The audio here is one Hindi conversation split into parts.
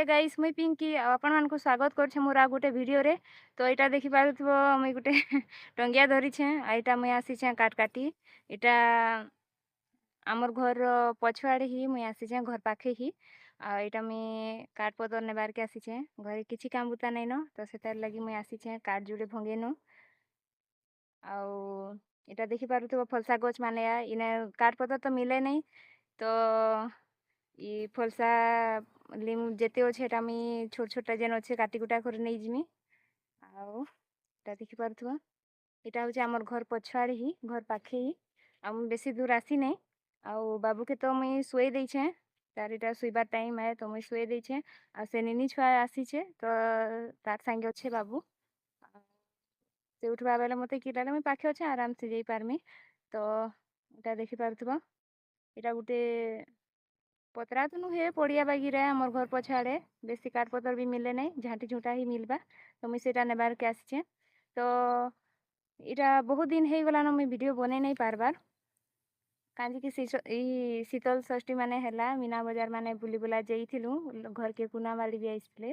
हे गाइस मुई पिंकी आपण मानक स्वागत करछे मोर आ गोटे वीडियो रे। तो एटा देखि पारुथबो मुई गोटे टंगिया धरी छे आ एटा मुई आसी छे काट काटी एटा आमर घर पछुआड़े ही मुई आसी छे घर पाखे ही आ एटा मुई काट पतर नेबार के आसी छे घरे किछि काम बुता नै न तो सेतार लागि मुई आसी छे काट जुड़े भंगेनो आउ एटा देखि पारुथबो फलसा गछ माने इने काट पतर तो मिले नै तो इ फलसा लिम जेते अच्छे एटा मुई छोट छोटा जेन अच्छे काटी कुटा कर नै जिमी आउ एटा देखि पारुथबो एटा होचे हमर घर पछुआड़े ही घर पाखे ही आ मुई बेसी दूर आसी नै आउ बाबू के तो मुई सुई देई छे तार एटा सुईबार टाइम है तो मुई सुई देई छे आ से निनी छुआ आसी छे तो तार संगे अच्छे बाबू से उठवा बेले मते किलाले मुई पाखे अच्छे आराम से जाई पारमी तो एटा देखि पारुथबो एटा गुटे पतरा तो नुहे पड़िया बागी रे हमर घर पछाड़े बेसी काट पतर भी मिले नै झांटी झूठा ही मिलबा तो मुई सेटा नेबार के आसी तो इटा बहुत दिन हे गला न मुई वीडियो बने नै पारबार कांजी कि शीतल षष्ठी माने हैला मीना बाजार माने बुली बुला जाइथिलु घर के कुना वाली भी आइसले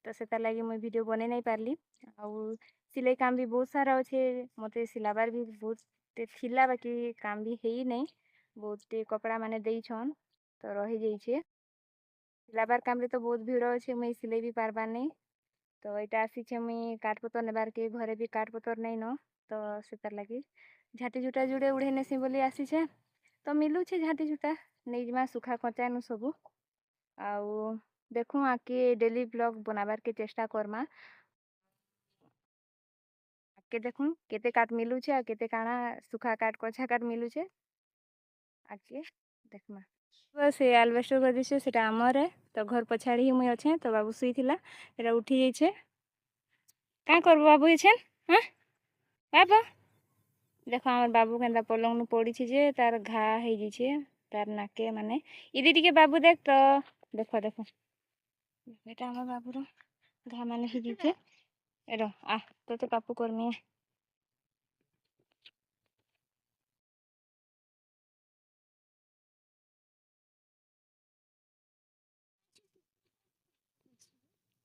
तो सेता लागि मुई वीडियो बने नै पारली आउ सिलाई काम भी बहुत सारा अच्छे मते सिलाबार भी बहुत थिला बाकी काम भी हेई नै बहुत कपड़ा माने देई छन तो रही जाइए सिलाबार काम रे तो बहुत भीड़ अच्छे मुई सिलाई भी पारबार नहीं तो यहाँ आसी छे मुई काट पतर नेबार के घरे भी काट पतर नहीं न तो सेतार लगी झाटी झुटा जुड़े उड़े नेसी बोली आसी छे तो मिलू छे झाटी झुटा नहीं जमा सुखा कचा नु सबू आउ देखूँ आके डेली ब्लॉग बनाबार के चेष्टा करमा आके देखूँ केते काट मिलू छे आ केते काना सुखा काट कचा काट मिलू छे आके देखमा से आलवेस्टर कर दिसे सेटा आमर है तो घर पछाड़ी ही मुई अच्छे तो बाबू सुई थिला एटा उठी जाइछे का करबो बाबू छेन हां बाबा देखो हमर बाबू केंदा पलंग नु पड़ी छी जे तार घा हे जी छे तार नाके माने इदी टिके बाबू देख तो देखो देखो बेटा हमर बाबू रो घा माने ही जी छे एरो आ तो पापू करमी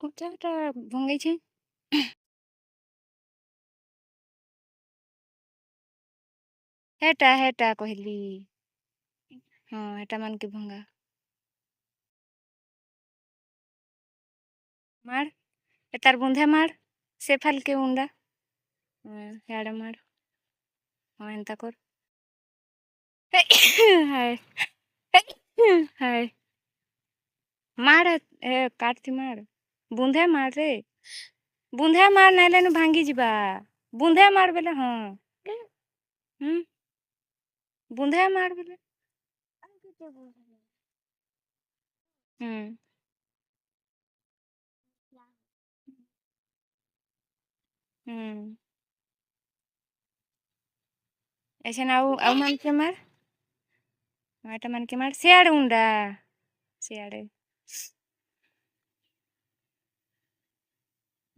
कोचाटा भंगाई छे हेटा हेटा कहली हां हेटा मान के भंगा मार ए तार बुंधे मार से फाल के उंडा हेड मार हां एंता कर हाय हाय मार ए काटती मार बुंधे मार रे बुंधे मार नाइले नु भांगी जिबा बुंधे मार बेले हां हम बुंधे मार बेले हम हम ऐसे ना आउ मान के मार माटा मान के मार सियाड़ उंडा सियाड़े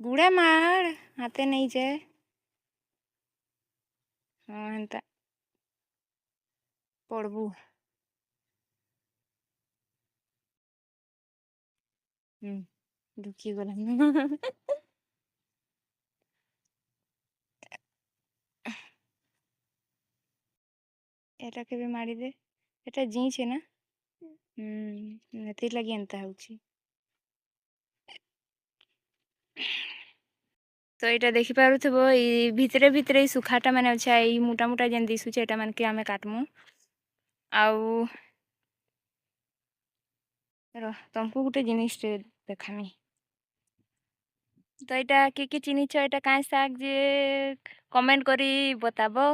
गुड़ा मार हाथे नहीं जाए हाँ हेंता पड़बू दुखी गला एटा के भी मारी दे एटा जी छे ना नेति लगी एंता होची तो एटा देखि पारुथबो ई भितरे भितरे ई सुखाटा माने अच्छा ई मोटा मोटा जेन दिसु छे एटा मान के आमे काटमु आउ रो तुमको गुटे जिनिस टे देखामी तो एटा के चिनी छ एटा काई साग जे कमेंट करी बताबो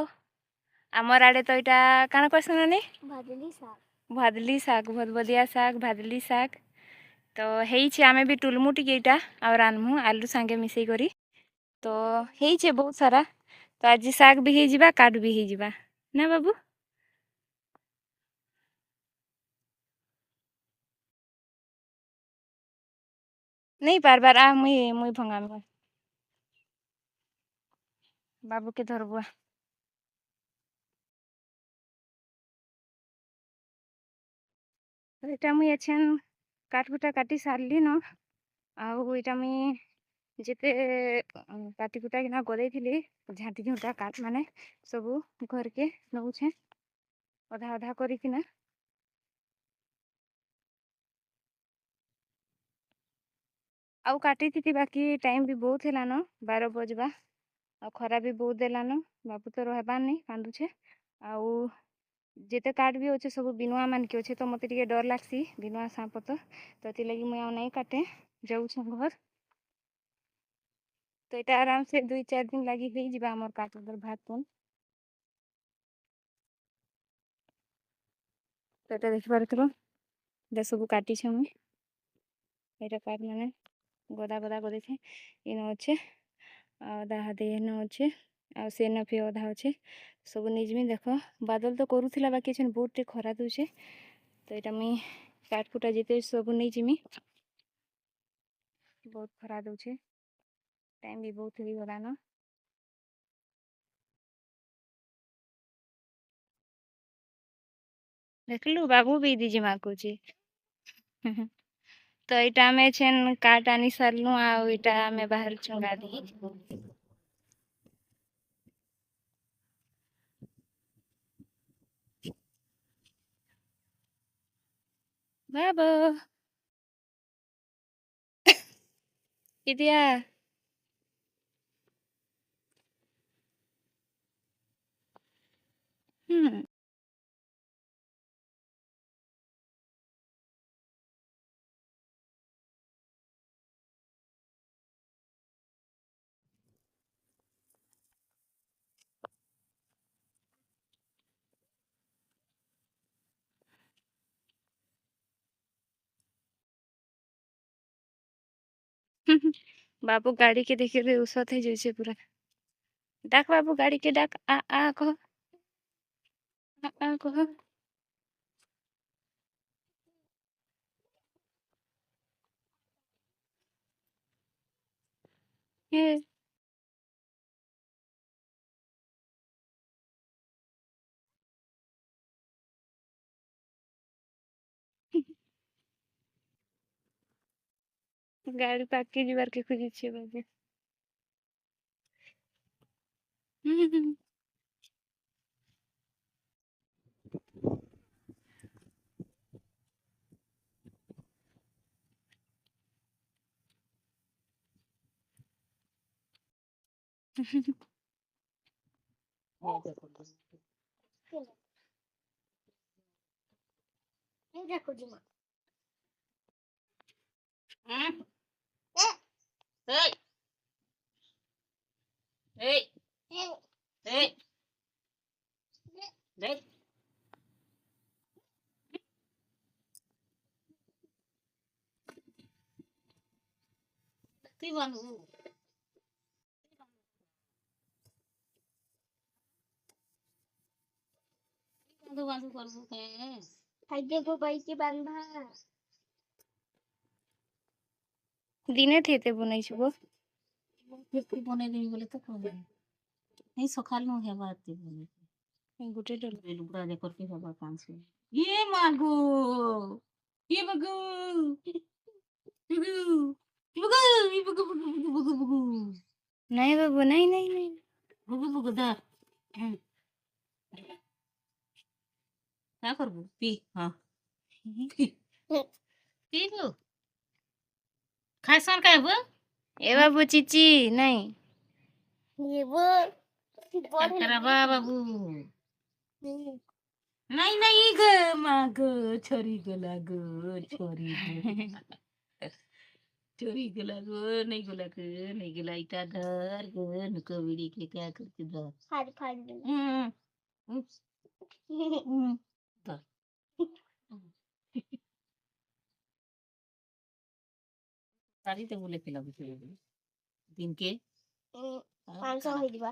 आमर आड़े तो एटा काना कहसन नानी भादली साग बहुत बढ़िया साग भादली साग तो हेई छे आमे भी टुलमु टिके एटा और रानमु आलू संगे मिसई करी तो हेई छे बहुत सारा तो आज साग भी हे जिबा काट भी हे जिबा ना बाबू नहीं बार बार आ मुई मुई भंगाम बाबू के धरबुआ एटा मुई एछन काट कुटा काटी सारली न ଆଉ ଏଇଟା ମୁଇଁ ଯେତେ କାଟି କୁଟାକିନା ଗଦେଇଥିଲି ଝାଣ୍ଟି ଝୁଣ୍ଟା କାଠ ମାନେ ସବୁ ଘରକେ ନଉଛେ ଅଧା ଅଧା କରିକିନା। ଆଉ କାଟିଥିଲି ବାକି ଟାଇମ୍ ବି ବହୁତ ହେଲାନ 12 ବଜବା। ଆଉ ଖରା ବି ବହୁତ ଦେଲାନ। ବାବୁ ତ ରହିବାର୍ ନାଇଁ କାନ୍ଦୁଛେ। ଆଉ ଯେତେ କାଠ ବି ଅଛେ ସବୁ ବିନୁଆ ମାନକେ ଅଛେ ତ ମତେ ଟିକେ ଡର ଲାଗ୍ସି ବିନୁଆ ସାପ ତ ସେଥିଲାଗି ମୁଇଁ ଆଉ ନାଇଁ କାଟେ ଯାଉଛେ ଘର। ତ ଏଇଟା ଆରାମ ସେ 2-4 ଦିନ ଲାଗି ହେଇଯିବା ଆମର କାଠ ଭାତ ତୁନ। ତ ଏଟା ଦେଖିପାରୁଥିବ ଏଟା ସବୁ କାଟିଛେ ମୁଇଁ। ଏଇଟା କାଠ ମାନେ ଗଦା ଗଦା କରିଛେ ଇନ ଅଛେ ଆଉ ଅଧା ହାତେ ଏନ ଅଛେ ଆଉ ସେନ ଫି ଅଧା ଅଛେ ସବୁ ନେଇଯିମି। ଦେଖ ବାଦଲ ତ କରୁଥିଲା ବାକି ଏଛେନ ବହୁତ ଟେ ଖରା ଦଉଛେ ତ ଏଇଟା ମୁଇଁ କାଠ କୁଟା ଯେତେ ସବୁ ନେଇଯିମି। ବହୁତ ଖରା ଦଉଛେ ଟାଇମ୍ ବି ବହୁତ ହେଇଗଲାନ। ଦେଖିଲୁ ବାବୁ ବି ଦିଦି ମାଗୁଛି। ତ ଏଇଟା ଆମେ ଏଛେନ୍ କାଠ ଆନି ସାରିଲୁ ଆଉ ଏଇଟା ଆମେ ବାହାରୁଛୁଁ ଗାଧେଇ। ବାବୁ ଇଦିଆ ହୁଁ बाबू गाड़ी के देखिए उसत है जैसे पूरा। डाक बाबू गाड़ी के डाक आ कह आ कह। हे गाड़ी पाके जीवार के खोजिछे बाबू। दिने थे ते बुनाई छबो बनेदेवी बोले तो कौन नहीं सकाल नो है बात बोले गुटे डल लुगड़ा जे करके बाबा काम से ये मागो ये बगू बगू बगू ये बगू बगू बगू बगू नहीं बाबू नहीं नहीं नहीं बगू बगू दा क्या करबू पी हां पी लो खाइसन का बो ए बाबू चिची नहीं ये वो करबा बाबू नहीं नहीं ग मागो छोरी गला गो छोरी गो छोरी गला गो नहीं गला गो नहीं गला इटा धर गो नुको बीड़ी के क्या करते धर फाड़ फाड़ दे धर सारी तो बोले खिला दिन के 500 ହେଇଯିବା